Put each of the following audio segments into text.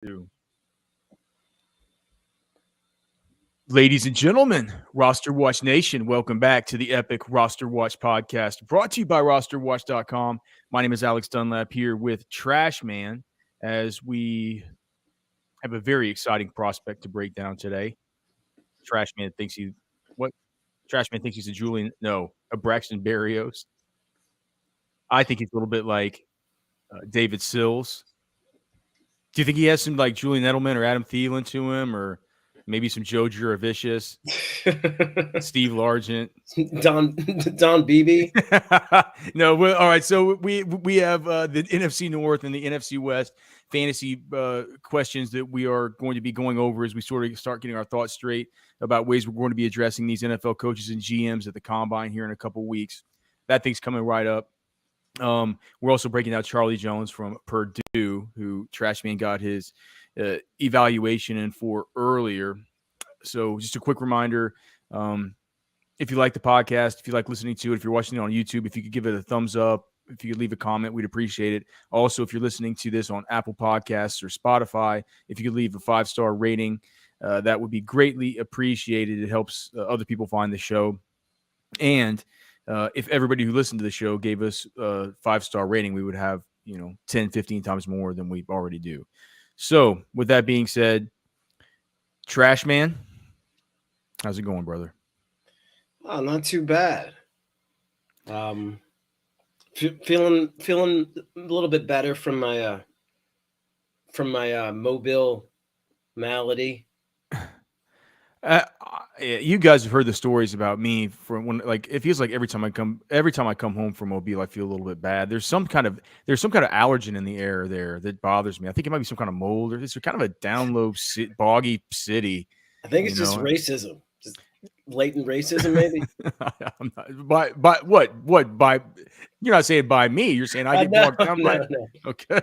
Two. Ladies and gentlemen, RosterWatch Nation, welcome back to the epic RosterWatch Podcast, brought to you by RosterWatch.com. My name is Alex Dunlap here with Trashman, as we have a very exciting prospect to break down today. Trashman thinks he's a Braxton Berrios. I think he's a little bit like David Sills. Do you think he has some like Julian Edelman or Adam Thielen to him, or maybe some Joe Juravicius, Steve Largent, Don Beebe? No, all right. So we have the NFC North and the NFC West fantasy questions that we are going to be going over as we sort of start getting our thoughts straight about ways we're going to be addressing these NFL coaches and GMs at the Combine here in a couple weeks. That thing's coming right up. We're also breaking out Charlie Jones from Purdue, who Trashman got his evaluation in for earlier. So just a quick reminder, if you like the podcast, if you like listening to it, if you're watching it on YouTube, if you could give it a thumbs up, if you could leave a comment, we'd appreciate it. Also, if you're listening to this on Apple Podcasts or Spotify, if you could leave a 5-star rating, that would be greatly appreciated. It helps other people find the show. And if everybody who listened to the show gave us a 5-star rating, we would have, 10, 15 times more than we already do. So with that being said, Trashman, how's it going, brother? Oh, not too bad. Feeling a little bit better from my mobile malady. You guys have heard the stories about me from when, like, it feels like every time I come home from Mobile, I feel a little bit bad. There's some kind of allergen in the air there that bothers me. I think it might be some kind of mold, or it's kind of a down low, boggy city. I think it's just racism, just latent racism, maybe. By what? By, you're not saying by me. You're saying I get bogged down by. No. Okay.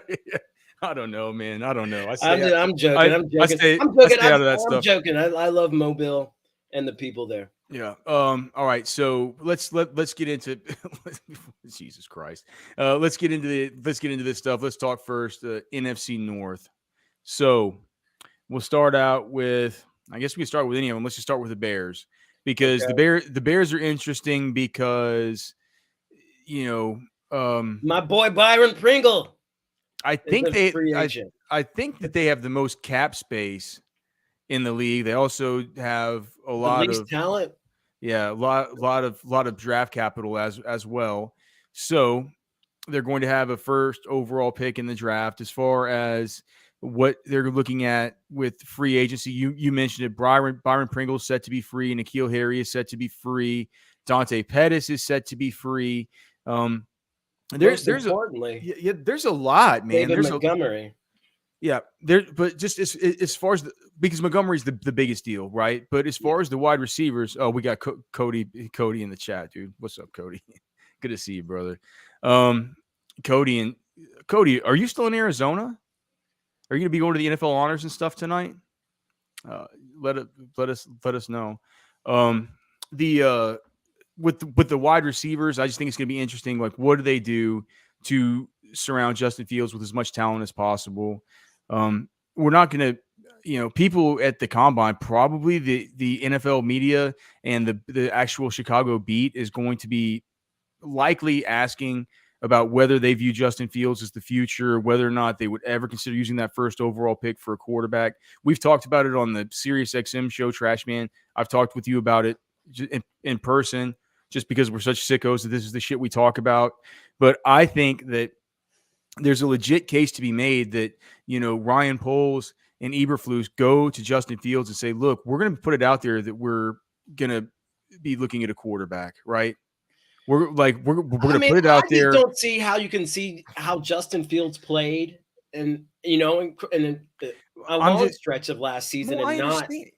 I don't know, man. I don't know. I'm joking. I'm stay out of that stuff. I'm joking. I love Mobile and the people there. Yeah. All right. So let's get into Jesus Christ. Let's get into this stuff. Let's talk first NFC North. So we'll start out with, I guess we can start with any of them. Let's just start with the Bears, because the Bears are interesting because my boy Byron Pringle. I think that they have the most cap space in the league. They also have a lot of talent. Yeah, a lot of draft capital as well. So they're going to have a first overall pick in the draft. As far as what they're looking at with free agency, you mentioned it. Byron Pringle is set to be free. N'Keal Harry is set to be free. Dante Pettis is set to be free. There's a lot, man. David Montgomery. But just as far as because Montgomery's the biggest deal, right? But as far as the wide receivers, we got Cody in the chat, dude. What's up, Cody? Good to see you, brother. Cody, are you still in Arizona? Are you gonna be going to the NFL honors and stuff tonight? Let us know. With the wide receivers, I just think it's going to be interesting. Like, what do they do to surround Justin Fields with as much talent as possible? We're not going to, people at the Combine, probably the NFL media and the actual Chicago beat is going to be likely asking about whether they view Justin Fields as the future, whether or not they would ever consider using that first overall pick for a quarterback. We've talked about it on the SiriusXM show, Trashman. I've talked with you about it in person, just because we're such sickos that this is the shit we talk about. But I think that there's a legit case to be made that, Ryan Poles and Eberflus go to Justin Fields and say, look, we're going to put it out there that we're going to be looking at a quarterback, right? We're going to put it out there. I just don't see how you can see how Justin Fields played and, in a long stretch of last season.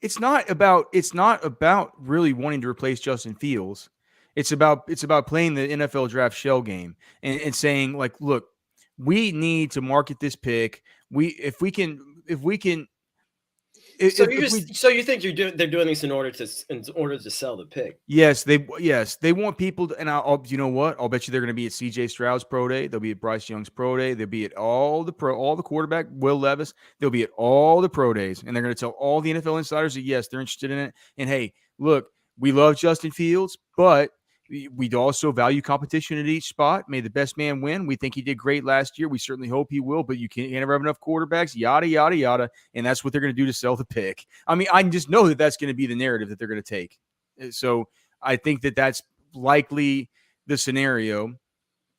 It's not about really wanting to replace Justin Fields. It's about playing the NFL draft shell game and saying, like, look, we need to market this pick. If we can So you think they're doing this in order to sell the pick? Yes, they want people to, and I'll you know what? I'll bet you they're going to be at C.J. Stroud's pro day. They'll be at Bryce Young's pro day. They'll be at all the quarterback, Will Levis. They'll be at all the pro days, and they're going to tell all the NFL insiders that yes, they're interested in it. And hey, look, we love Justin Fields, but we'd also value competition at each spot. May the best man win. We think he did great last year. We certainly hope he will, but you can't never have enough quarterbacks, yada, yada, yada. And that's what they're going to do to sell the pick. I mean, I just know that that's going to be the narrative that they're going to take. So I think that that's likely the scenario.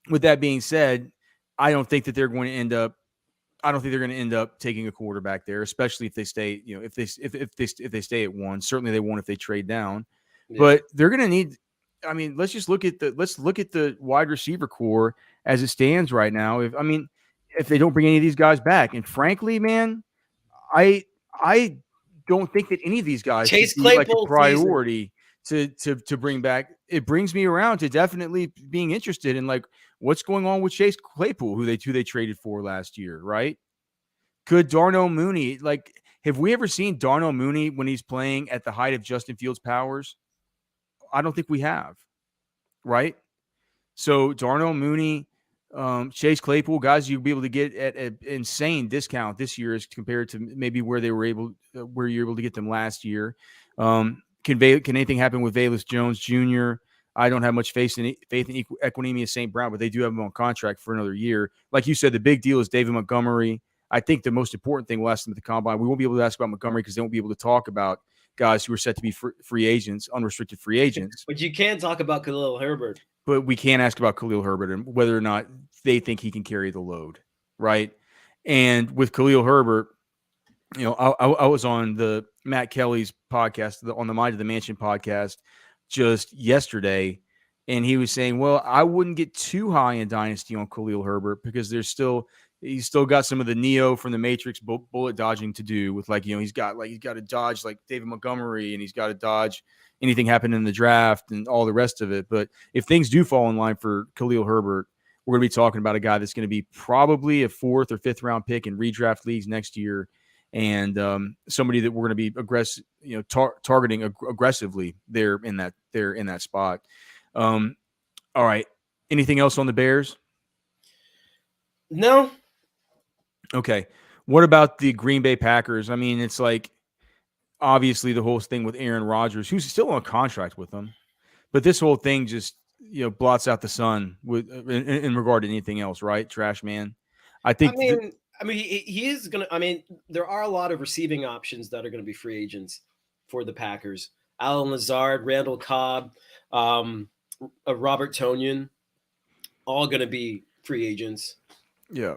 With that being said, I don't think they're going to end up taking a quarterback there, especially if they stay, if they stay at one. Certainly they won't if they trade down. Yeah. But they're going to need, I mean, let's look at the wide receiver core as it stands right now. If they don't bring any of these guys back, and frankly, man, I don't think that any of these guys Chase should be like a priority to bring back. It brings me around to definitely being interested in like what's going on with Chase Claypool, who they traded for last year, right? Could Darnell Mooney, like, have we ever seen Darnell Mooney when he's playing at the height of Justin Fields' powers? I don't think we have, right? So Darnell Mooney, Chase Claypool, guys you'll be able to get at an insane discount this year as compared to maybe where you're able to get them last year. Can anything happen with Velus Jones Jr.? I don't have much faith in Equanimeous St. Brown, but they do have him on contract for another year. Like you said, the big deal is David Montgomery. I think the most important thing we'll ask them at the combine. We won't be able to ask about Montgomery because they won't be able to talk about guys who are set to be free agents, unrestricted free agents. But you can talk about Khalil Herbert. But we can't ask about Khalil Herbert and whether or not they think he can carry the load, right? And with Khalil Herbert, I was on the Matt Kelly's podcast, on the Mind of the Mansion podcast just yesterday, and he was saying, well, I wouldn't get too high in Dynasty on Khalil Herbert because he's still got some of the Neo from the Matrix bullet dodging to do with he's got to dodge like David Montgomery, and he's got to dodge anything happened in the draft and all the rest of it. But if things do fall in line for Khalil Herbert, we're going to be talking about a guy that's going to be probably a 4th or 5th round pick in redraft leagues next year. And somebody that we're going to be targeting aggressively there in that spot. All right. Anything else on the Bears? No. Okay. What about the Green Bay Packers? I mean, it's like obviously the whole thing with Aaron Rodgers, who's still on contract with them, but this whole thing just blots out the sun in regard to anything else, right? Trash man. I mean, he is going to. I mean, there are a lot of receiving options that are going to be free agents for the Packers. Alan Lazard, Randall Cobb, Robert Tonyan, all going to be free agents. Yeah.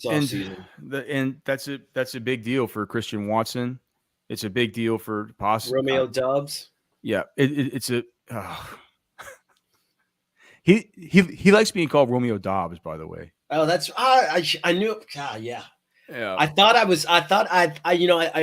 And that's a big deal for Christian Watson. It's a big deal for Romeo Doubs. Yeah, it's a. He likes being called Romeo Dobbs, by the way. Oh, that's I knew. God, yeah. I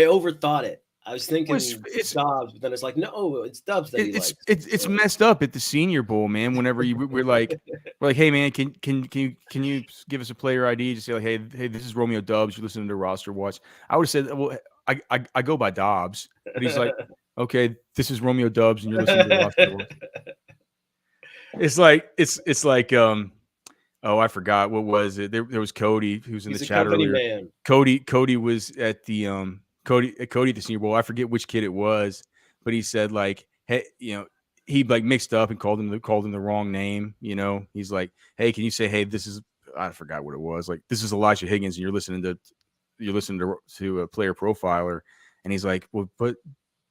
overthought it. I was thinking it's Dobbs, but then it's like, no, it's Dobbs that he likes. It's messed up at the Senior Bowl, man. Whenever we're like, hey man, can you give us a player ID? Just say like, hey, this is Romeo Dobbs. You're listening to Roster Watch. I would have said, well, I go by Dobbs, but he's like, okay, this is Romeo Dobbs, and you're listening to Roster Watch. It's like oh, I forgot, what was it? There was Cody who's in the chat earlier. Man. Cody was at the Cody at the Senior Bowl. I forget which kid it was, but he said like, hey, he like mixed up and called him the wrong name. He's like, hey, can you say, hey, this is, I forgot what it was. Like, this is Elijah Higgins, and you're listening to a player profiler, and he's like, well, but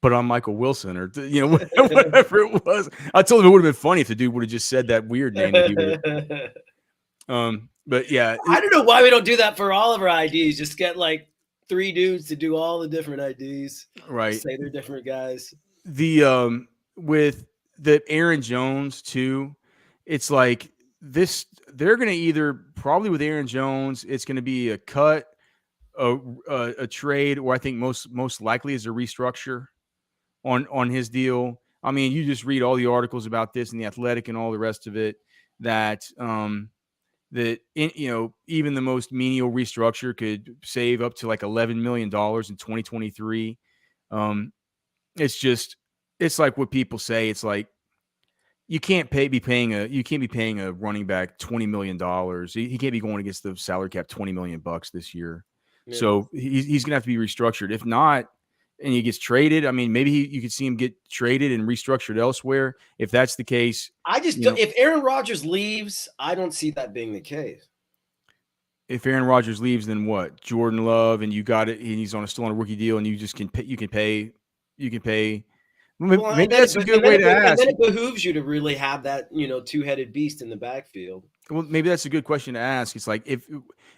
I'm Michael Wilson, or whatever it was. I told him it would have been funny if the dude would have just said that weird name that he would. But yeah, I don't know why we don't do that for all of our IDs. Just get like 3 dudes to do all the different IDs. Right. Say they're different guys. The with the Aaron Jones too, it's like this. They're going to either probably with Aaron Jones, it's going to be a cut, a trade, or I think most likely is a restructure on his deal. I mean, you just read all the articles about this in The Athletic and all the rest of it that that even the most menial restructure could save up to like $11 million in 2023. It's like what people say. It's like you can't be paying a running back $20 million. He can't be going against the salary cap $20 million this year. Yeah. So he's gonna have to be restructured. If not, and he gets traded, I mean, maybe you could see him get traded and restructured elsewhere. If that's the case, if Aaron Rodgers leaves, I don't see that being the case. If Aaron Rodgers leaves, then what? Jordan Love, and you got it, and he's still on a rookie deal, and you just can pay. Maybe that's a good way to ask. And then it behooves you to really have that, two-headed beast in the backfield. Well, maybe that's a good question to ask. It's like,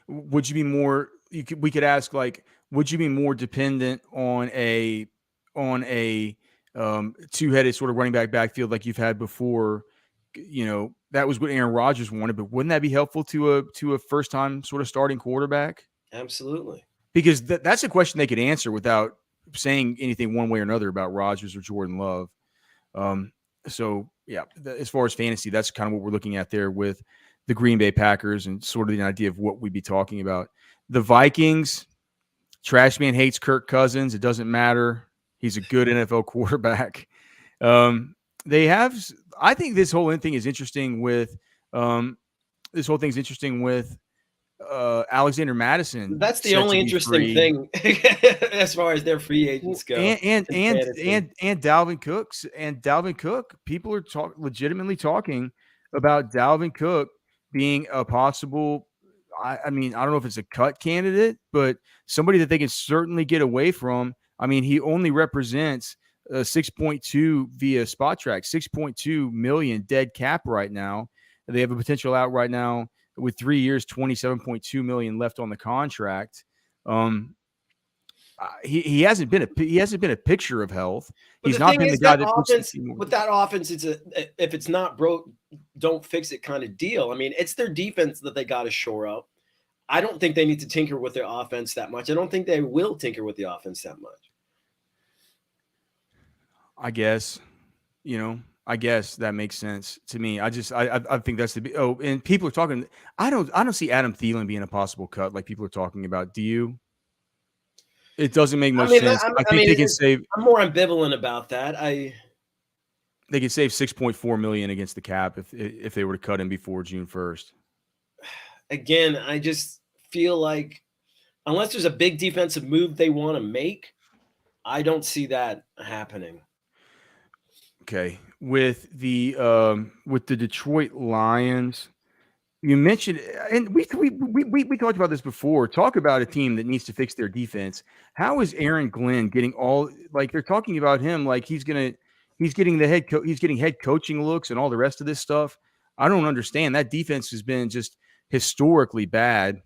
would you be more? We could ask, like, would you be more dependent on a two-headed sort of running backfield like you've had before? That was what Aaron Rodgers wanted, but wouldn't that be helpful to a first-time sort of starting quarterback? Absolutely. Because that's a question they could answer without saying anything one way or another about Rodgers or Jordan Love. So yeah, as far as fantasy, that's kind of what we're looking at there with the Green Bay Packers and sort of the idea of what we'd be talking about. The Vikings, Trashman hates Kirk Cousins. It doesn't matter. He's a good NFL quarterback. I think this whole thing is interesting with Alexander Madison. That's the only interesting thing as far as their free agents go. And Dalvin Cook's and Dalvin Cook. People are legitimately talking about Dalvin Cook being a possible. I mean, I don't know if it's a cut candidate, but somebody that they can certainly get away from. I mean, he only represents 6.2 via spot track, 6.2 million dead cap right now. They have a potential out right now with 3 years, 27.2 million left on the contract. He hasn't been a picture of health. But he's not been the guy that with that offense. If it's not broke, don't fix it kind of deal. I mean, it's their defense that they got to shore up. I don't think they need to tinker with their offense that much. I don't think they will tinker with the offense that much. I guess that makes sense to me. I think that's and people are talking. I don't see Adam Thielen being a possible cut like people are talking about. Do you? It doesn't make much sense. I think they can save. I'm more ambivalent about that. They could save $6.4 million against the cap if they were to cut him before June 1st. Again, I just feel like unless there's a big defensive move they want to make, I don't see that happening. Okay, with the Detroit Lions, you mentioned, and we talked about this before. Talk about a team that needs to fix their defense. How is Aaron Glenn getting they're talking about him like he's getting head coaching looks and all the rest of this stuff? I don't understand. That defense has been just historically bad.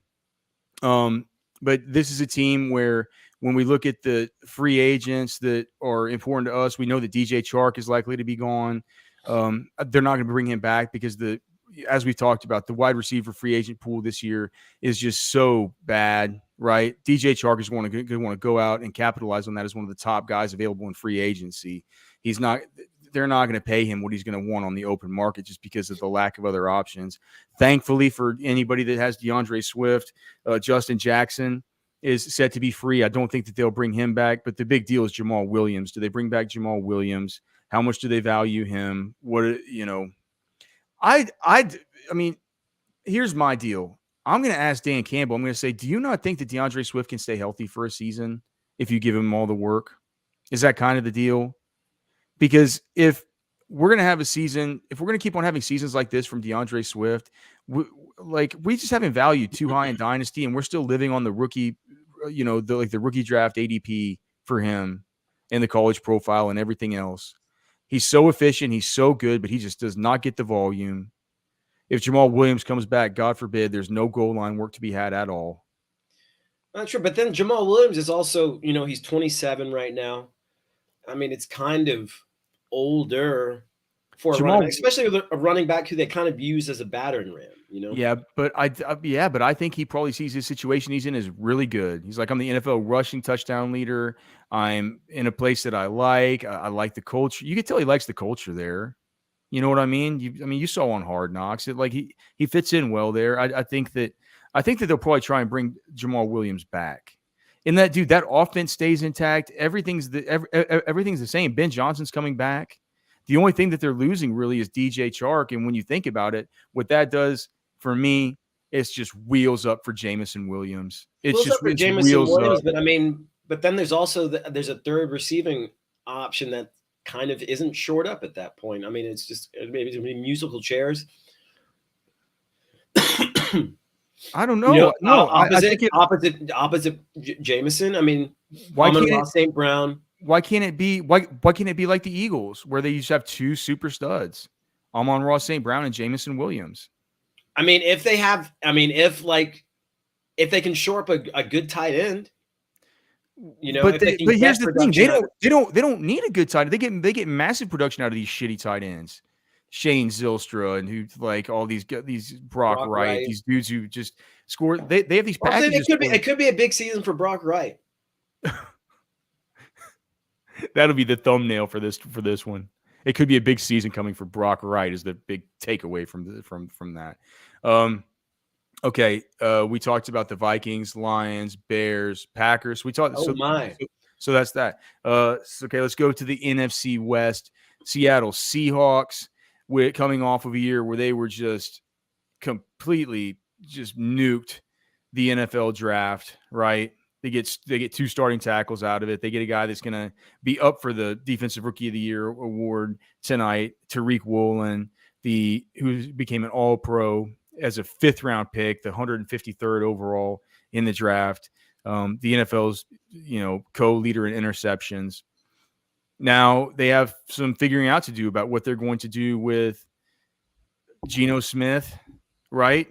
But this is a team where when we look at the free agents that are important to us, we know that DJ Chark is likely to be gone. They're not going to bring him back because as we talked about, the wide receiver free agent pool this year is just so bad, right? DJ Chark is going to want to go out and capitalize on that as one of the top guys available in free agency. They're not going to pay him what he's going to want on the open market just because of the lack of other options. Thankfully for anybody that has DeAndre Swift, Justin Jackson is set to be free. I don't think that they'll bring him back, but the big deal is Jamal Williams. Do they bring back Jamal Williams? How much do they value him? I mean, here's my deal. I'm going to ask Dan Campbell. I'm going to say, do you not think that DeAndre Swift can stay healthy for a season if you give him all the work? Is that kind of the deal? Because if we're going to have a season, if we're going to keep on having seasons like this from DeAndre Swift, we just haven't valued too high in Dynasty, and we're still living on the rookie, the rookie draft ADP for him and the college profile and everything else. He's so efficient. He's so good, but he just does not get the volume. If Jamal Williams comes back, God forbid, there's no goal line work to be had at all. Not sure, but then Jamal Williams is also, he's 27 right now. I mean, it's kind of older for a running back, especially with a running back who they kind of use as a battering ram, Yeah, but I think he probably sees his situation he's in is really good. He's like, I'm the NFL rushing touchdown leader. I'm in a place that I like. I like the culture. You can tell he likes the culture there. You know what I mean? You saw on Hard Knocks. He fits in well there. I think that they'll probably try and bring Jamal Williams back. And that offense stays intact. Everything's the same. Ben Johnson's coming back. The only thing that they're losing really is DJ Chark. And when you think about it, what that does for me, it's just wheels up for Jamison Williams. It's just wheels up. But then there's also there's a third receiving option that kind of isn't shored up at that point. I mean, it's just maybe musical chairs. I don't know. Opposite Jameson. I mean, why can't St. Brown? Why can't it be like the Eagles where they used to have two super studs, Amon-Ra St. Brown and Jamison Williams? I mean, if they can shore up a good tight end, But here's the thing: they don't need a good tight end. They get massive production out of these shitty tight ends. Shane Zylstra and all these Brock Wright, these dudes who just score. They have these packages. It could be a big season for Brock Wright. That'll be the thumbnail for this one. It could be a big season coming for Brock Wright is the big takeaway from that. Okay, we talked about the Vikings, Lions, Bears, Packers. We talked. So that's that. Okay, let's go to the NFC West. Seattle Seahawks, coming off of a year where they were just completely just nuked the NFL draft, right? They get two starting tackles out of it. They get a guy that's going to be up for the Defensive Rookie of the Year award tonight, Tariq Woolen, who became an All-Pro as a 5th-round pick, the 153rd overall in the draft. The NFL's co-leader in interceptions. Now they have some figuring out to do about what they're going to do with Geno Smith, right?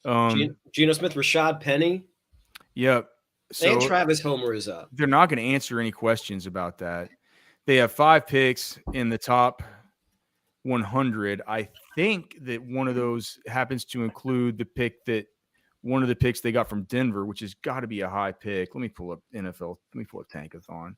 Geno Smith, Rashad Penny. Yep. So and Travis Homer is up. They're not going to answer any questions about that. They have 5 picks in the top 100. I think that one of those happens to include one of the picks they got from Denver, which has got to be a high pick. Let me pull up NFL. Let me pull up Tankathon.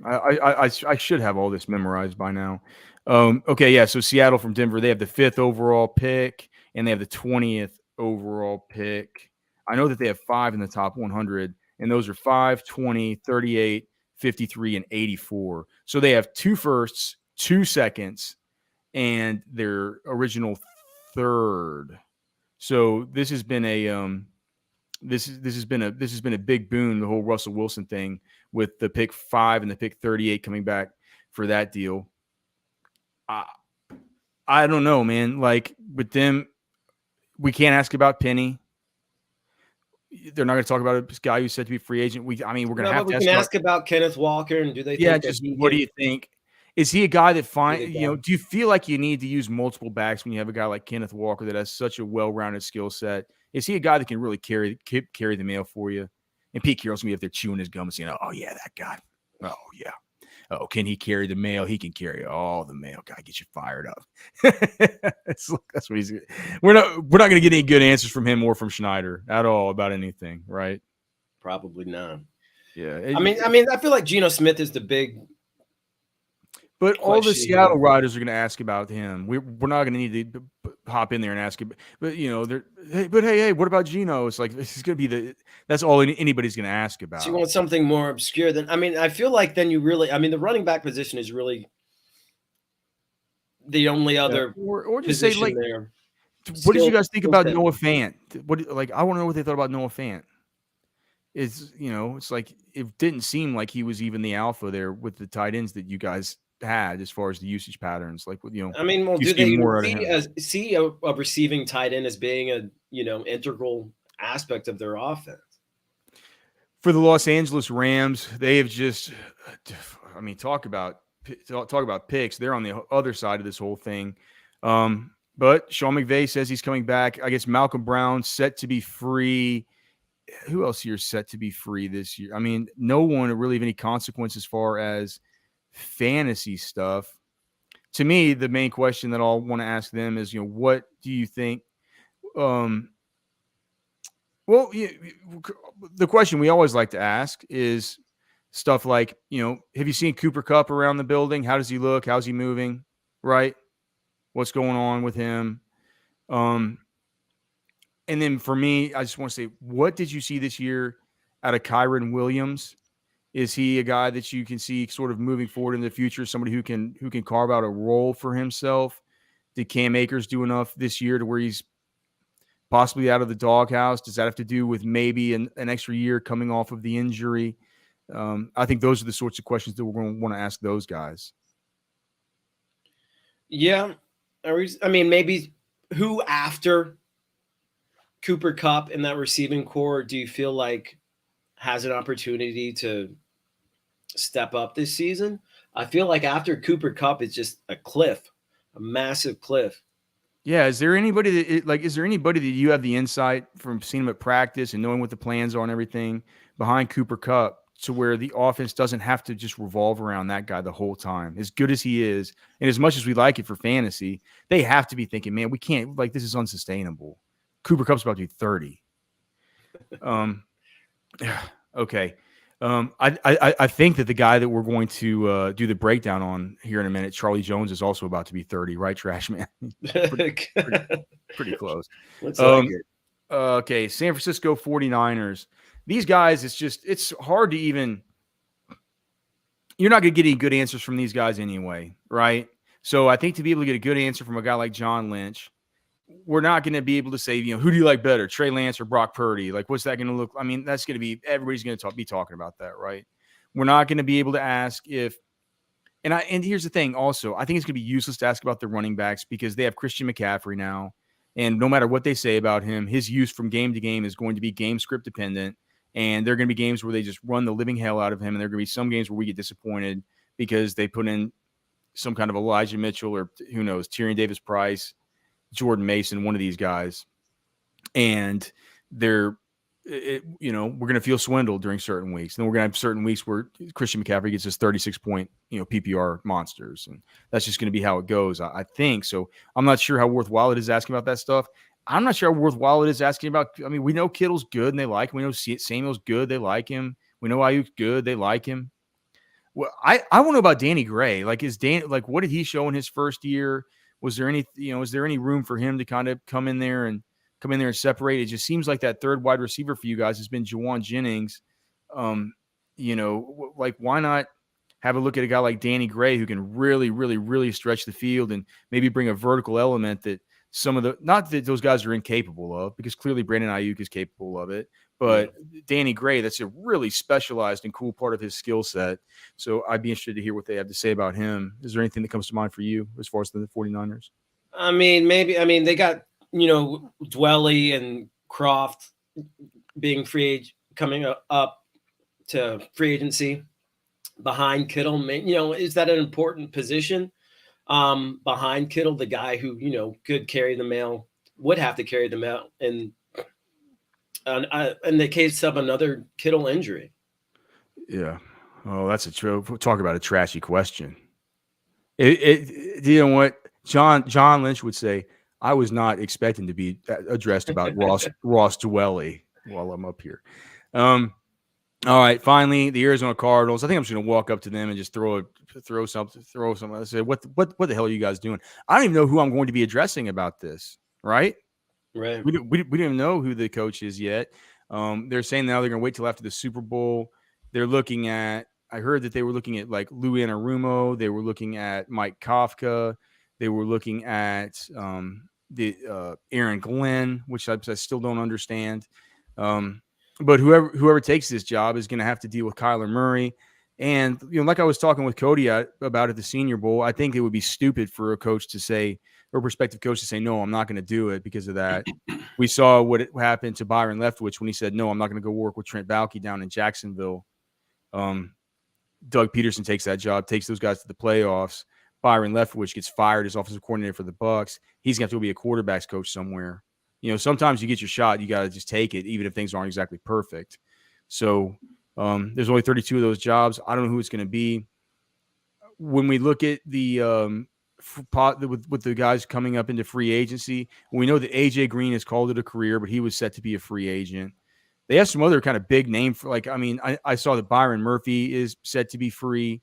I should have all this memorized by now. Okay, yeah. So Seattle from Denver, they have the 5th overall pick and they have the 20th overall pick. I know that they have 5 in the top 100, and those are 5, 20, 38, 53, and 84. So they have 2 firsts, 2 seconds, and their original 3rd. So this has been a this has been a big boon, the whole Russell Wilson thing, with the pick 5 and the pick 38 coming back for that deal. I don't know, man. Like with them, we can't ask about Penny. They're not going to talk about this guy who's said to be a free agent. We're going to have to ask about Kenneth Walker, and do they? Yeah, what do you think? Is he a guy that do you feel like you need to use multiple backs when you have a guy like Kenneth Walker that has such a well-rounded skill set? Is he a guy that can really carry the mail for you? And Pete Carroll's going to be up there chewing his gum and saying, "Oh yeah, that guy. Oh yeah. Oh, can he carry the mail? He can carry all the mail. Guy, get you fired up." That's what he's. We're not going to get any good answers from him or from Schneider at all about anything, right? Probably not. Yeah. I feel like Geno Smith is the big. But all the Seattle riders are going to ask about him. We're not going to need to hop in there and ask him. But hey, what about Geno? It's like this is going to be that's all anybody's going to ask about. So you want something more obscure than I feel like then you really the running back position is really the only other or just say like there. What did you guys think about Noah Fant? I want to know what they thought about Noah Fant. It's like it didn't seem like he was even the alpha there with the tight ends that you guys had as far as the usage patterns. Like, do they see a receiving tight end as being a integral aspect of their offense? For the Los Angeles Rams, they have just talk about picks. They're on the other side of this whole thing. But Sean McVay says he's coming back. I guess Malcolm Brown set to be free. Who else here is set to be free this year? No one really of any consequence as far as fantasy stuff. To me, the main question that I'll want to ask them is, what do you think? The question we always like to ask is, stuff like, have you seen Cooper Kupp around the building? How does he look? How's he moving? Right? What's going on with him? And then for me, I just want to say, what did you see this year out of Kyron Williams? Is he a guy that you can see sort of moving forward in the future, somebody who can carve out a role for himself? Did Cam Akers do enough this year to where he's possibly out of the doghouse? Does that have to do with maybe an extra year coming off of the injury? I think those are the sorts of questions that we're going to want to ask those guys. Yeah. I mean, maybe who after Cooper Kupp in that receiving core do you feel like has an opportunity to step up this season? I feel like after Cooper Kupp, it's just a massive cliff. Yeah. Is there anybody that you have the insight from seeing him at practice and knowing what the plans are and everything behind Cooper Kupp to where the offense doesn't have to just revolve around that guy the whole time? As good as he is, and as much as we like it for fantasy, they have to be thinking, man, we can't, this is unsustainable. Cooper Kupp's about to be 30. Okay. I think that the guy that we're going to do the breakdown on here in a minute, Charlie Jones, is also about to be 30, right, Trashman? pretty close. Looks like it. Okay, San Francisco 49ers. These guys, it's hard to even – you're not going to get any good answers from these guys anyway, right? So I think to be able to get a good answer from a guy like John Lynch, we're not going to be able to say, who do you like better, Trey Lance or Brock Purdy? What's that going to look – I mean, that's going to be – everybody's going to be talking about that, right? We're not going to be able to ask if – and here's the thing also. I think it's going to be useless to ask about the running backs because they have Christian McCaffrey now. And no matter what they say about him, his use from game to game is going to be game script dependent. And there are going to be games where they just run the living hell out of him. And there are going to be some games where we get disappointed because they put in some kind of Elijah Mitchell or who knows, Tyrion Davis-Price, Jordan Mason, one of these guys. And we're going to feel swindled during certain weeks. And then we're going to have certain weeks where Christian McCaffrey gets his 36-point, PPR monsters. And that's just going to be how it goes, I think. So I'm not sure how worthwhile it is asking about that stuff. I'm not sure how worthwhile it is asking about – I mean, we know Kittle's good and they like him. We know Samuel's good. They like him. We know Ayuk's good. They like him. Well, I want to know about Danny Gray. What did he show in his first year? Was there any, is there any room for him to kind of come in there and separate? It just seems like that third wide receiver for you guys has been Juwan Jennings. Why not have a look at a guy like Danny Gray who can really, really, really stretch the field and maybe bring a vertical element that not that those guys are incapable of, because clearly Brandon Ayuk is capable of it, but Danny Gray, that's a really specialized and cool part of his skill set. So I'd be interested to hear what they have to say about him. Is there anything that comes to mind for you as far as the 49ers? I mean, they got, Dwelly and Croft being coming up to free agency behind Kittle. Is that an important position? Behind Kittle, the guy who, could carry the mail, would have to carry the mail in the case of another Kittle injury. Yeah. Oh, that's talk about a trashy question. You know what? John Lynch would say, I was not expecting to be addressed about Ross Dwelly while I'm up here. All right, finally, the Arizona Cardinals. I think I'm just going to walk up to them and just throw something. I say, what the hell are you guys doing? I don't even know who I'm going to be addressing about this, right? Right. We don't even know who the coach is yet. They're saying now they're going to wait till after the Super Bowl. They're looking at – I heard that they were looking at like Lou Anarumo. They were looking at Mike Kafka. They were looking at Aaron Glenn, which I still don't understand. But whoever takes this job is going to have to deal with Kyler Murray. And, like I was talking with Cody about at the Senior Bowl, I think it would be stupid for a coach to say, or a prospective coach to say, no, I'm not going to do it because of that. We saw what happened to Byron Leftwich when he said, no, I'm not going to go work with Trent Baalke down in Jacksonville. Doug Peterson takes that job, takes those guys to the playoffs. Byron Leftwich gets fired as offensive coordinator for the Bucs. He's going to have to be a quarterback's coach somewhere. Sometimes you get your shot, you got to just take it, even if things aren't exactly perfect. So there's only 32 of those jobs. I don't know who it's going to be. When we look at the with the guys coming up into free agency, we know that AJ Green has called it a career, but he was set to be a free agent. They have some other kind of big name for I saw that Byron Murphy is set to be free.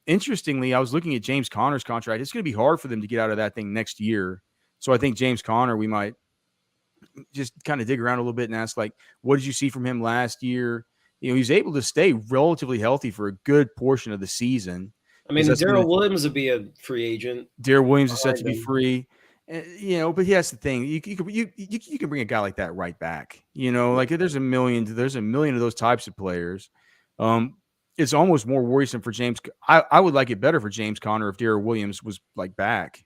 Interestingly, I was looking at James Conner's contract. It's going to be hard for them to get out of that thing next year. So I think James Conner, we might just kind of dig around a little bit and ask, like, what did you see from him last year? You know, he's able to stay relatively healthy for a good portion of the season. I mean, Darrell Williams would be a free agent. Darrell Williams is set to be free. You know, but that's the thing. You can bring a guy like that right back. You know, like there's a million of those types of players. It's almost more worrisome for James. I would like it better for James Conner if Darrell Williams was like back.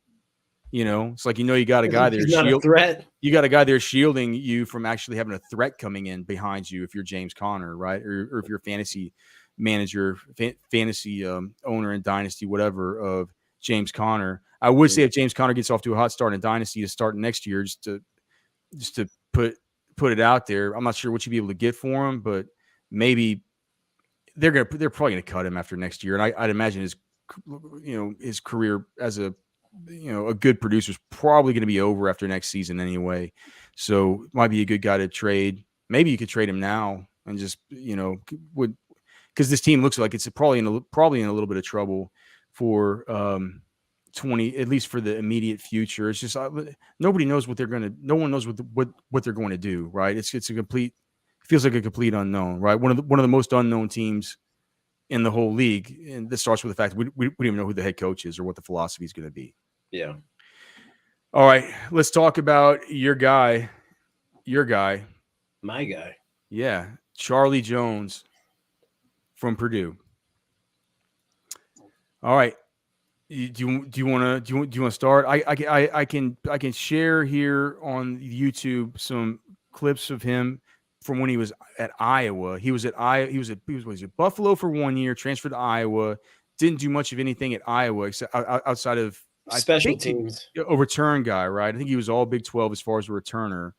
You know, it's like, you got a guy there. He's not a threat. You got a guy there shielding you from actually having a threat coming in behind you if you're James Conner, right? Or if you're a fantasy manager, fantasy owner in Dynasty, whatever, of James Conner. I would say if James Conner gets off to a hot start in Dynasty to start next year, just to put it out there. I'm not sure what you'd be able to get for him, but maybe they're probably gonna cut him after next year. And I'd imagine his career as a good producer is probably going to be over after next season anyway. So it might be a good guy to trade. Maybe you could trade him now and just, because this team looks like it's probably in a little bit of trouble for at least for the immediate future. It's just nobody knows what they're going to. No one knows what they're going to do. Right? It feels like a complete unknown. Right? One of the most unknown teams in the whole league, and this starts with the fact that we don't even know who the head coach is or what the philosophy is going to be. Yeah. All right, let's talk about your guy. My guy. Yeah, Charlie Jones from Purdue. All right, do you want to start? I can share here on YouTube some clips of him from when he was at Iowa. He was at Buffalo for 1 year, transferred to Iowa, didn't do much of anything at Iowa except outside of special teams. A return guy, right? I think he was all Big 12 as far as a returner.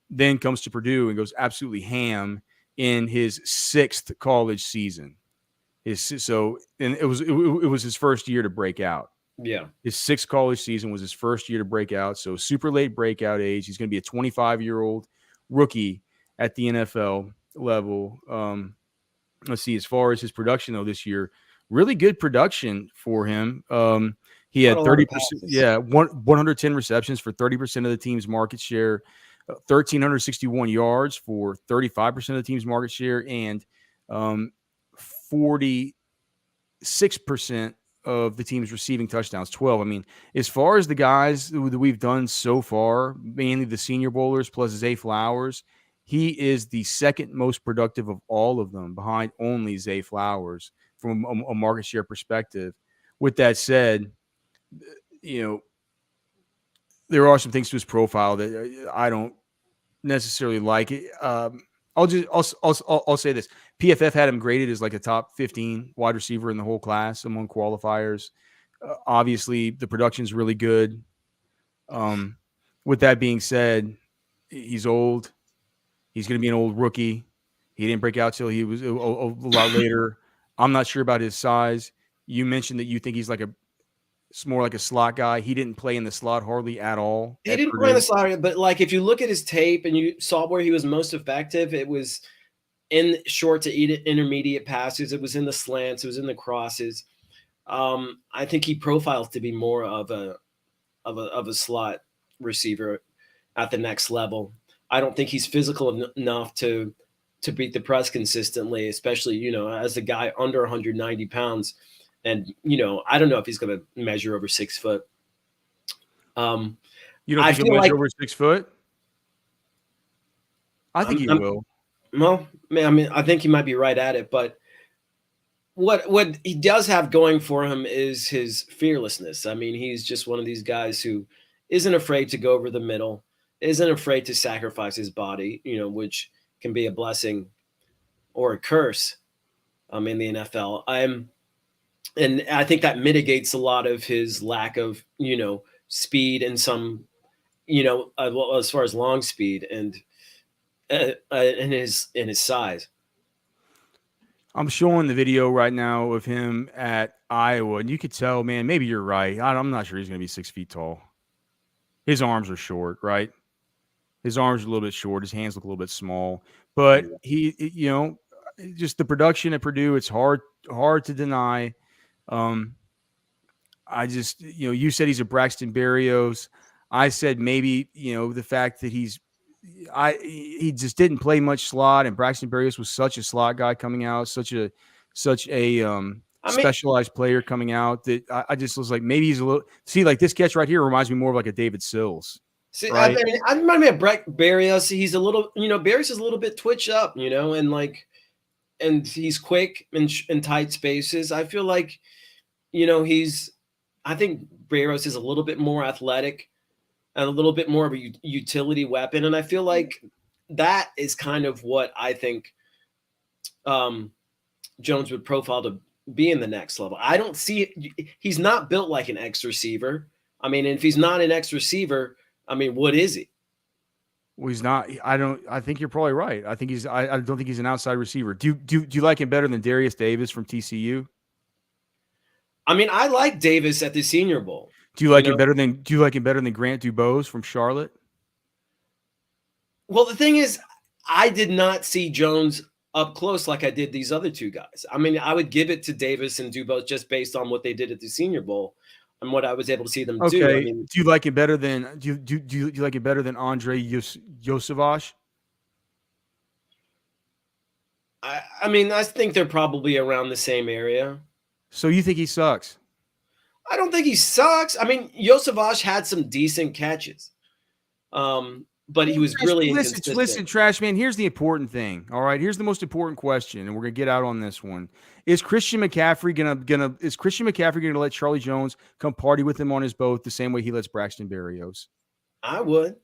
Then comes to Purdue and goes absolutely ham in his 6th college season. It was his first year to break out. Yeah. His 6th college season was his first year to break out. So super late breakout age. He's going to be a 25-year-old rookie at the NFL level. Let's see, as far as his production though this year, really good production for him. He had 30%, 110 receptions for 30% of the team's market share, 1,361 yards for 35% of the team's market share, and 46% of the team's receiving touchdowns, 12. I mean, as far as the guys that we've done so far, mainly the Senior Bowlers plus Zay Flowers, he is the second most productive of all of them, behind only Zay Flowers from a market share perspective. With that said, there are some things to his profile that I don't necessarily like. I'll say this: PFF had him graded as like a top 15 wide receiver in the whole class among qualifiers. Obviously, the production's really good. With that being said, he's old. He's going to be an old rookie. He didn't break out till he was a lot later. I'm not sure about his size. You mentioned that you think he's more like a slot guy. He didn't play in the slot hardly at all. He didn't play in the slot, but like if you look at his tape and you saw where he was most effective, it was in short to intermediate passes. It was in the slants. It was in the crosses. I think he profiles to be more of a slot receiver at the next level. I don't think he's physical enough to beat the press consistently, especially, as a guy under 190 pounds. And, I don't know if he's going to measure over 6 foot. You don't think he'll measure over 6 foot? I think he will. Well, I mean, I think he might be right at it. But what he does have going for him is his fearlessness. I mean, he's just one of these guys who isn't afraid to go over the middle, isn't afraid to sacrifice his body, which can be a blessing or a curse in the NFL. And I think that mitigates a lot of his lack of, speed and some, as far as long speed and in his size. I'm showing the video right now of him at Iowa, and you could tell, man, maybe you're right. I'm not sure he's going to be 6 feet tall. His arms are short, right? His arms are a little bit short. His hands look a little bit small. But just the production at Purdue, it's hard to deny. I just, you said he's a Braxton Berrios. I said maybe, the fact that he just didn't play much slot, and Braxton Berrios was such a slot guy coming out, such a specialized player coming out, that I just was like, maybe he's a little. See, like this catch right here reminds me more of like a David Sills. See, right? I remind me of Berrios. He's a little, Berrios is a little bit twitched up, and he's quick in tight spaces. I feel like, I think Berrios is a little bit more athletic and a little bit more of a utility weapon. And I feel like that is kind of what I think Jones would profile to be in the next level. I don't see it. He's not built like an X receiver. I mean, if he's not an X receiver, I mean, what is he? Well, he's not. I think you're probably right. I think he's. I don't think he's an outside receiver. Do you like him better than Darius Davis from TCU? I mean, I like Davis at the Senior Bowl. Do you like him better than Grant Dubose from Charlotte? Well, the thing is, I did not see Jones up close like I did these other two guys. I mean, I would give it to Davis and Dubose just based on what they did at the Senior Bowl and what I was able to see them do. I mean, do you like it better than do you like it better than Andre Yosevach? I mean, I think they're probably around the same area. So you think he sucks? I don't think he sucks. I mean, Yosevach had some decent catches, but he was really inconsistent. Listen, Trashman, here's the important thing. All right, here's the most important question, and we're gonna get out on this one. Is Christian McCaffrey gonna let Charlie Jones come party with him on his boat the same way he lets Braxton Berrios? I would.